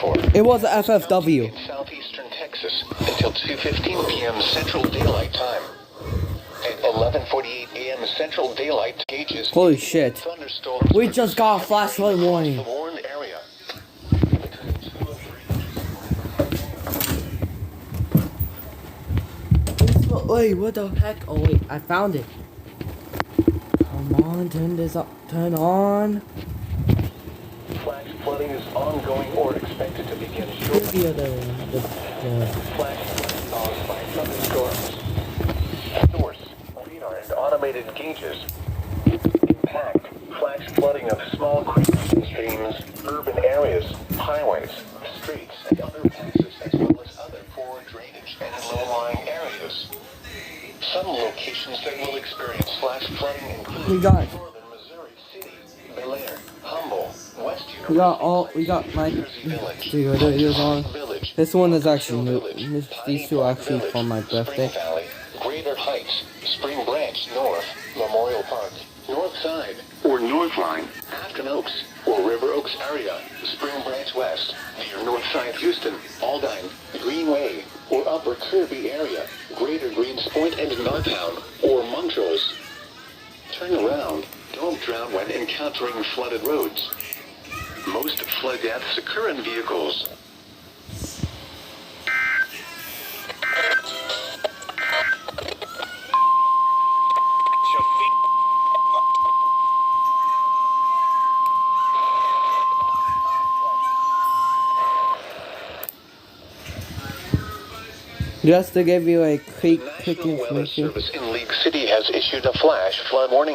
for. It was a FFW. In southeastern Texas until 2:15 p.m. Central Daylight Time. At 11:48 a.m. Central Daylight gauges. Holy shit. Thunderstorms. We just got a flash flood warning. The Warren area. Wait, what the heck? Oh wait, I found it. Come on, turn this up. Turn on. Flash flooding is ongoing or expected to begin Here's shortly. the other one. Flash flooding caused by thunderstorms. Source: radar and automated gauges. Impact: flash flooding of small creeks and streams, urban areas, highways, streets, and underpasses, as well as other poor drainage and low-lying areas. Some locations that will experience flash flooding include We got- northern Missouri City, Bel Air, Humble, West University. We got my Village, see what it is on. Village, This one is actually new. Village, These two are actually Village, from my birthday. Spring Valley, Greater Heights, Spring Branch North, Memorial Park, North Side, or North Line, Afton Oaks, or River Oaks area, Spring Branch West, near North Side Houston, Aldine, Greenway, or Upper Kirby area, Greater Greens Point and Northtown, or Montrose. Turn around. Don't drown when encountering flooded roads. Most flood deaths occur in vehicles. Just to give you a quick National Weather information. Service in League City has issued a flash flood warning.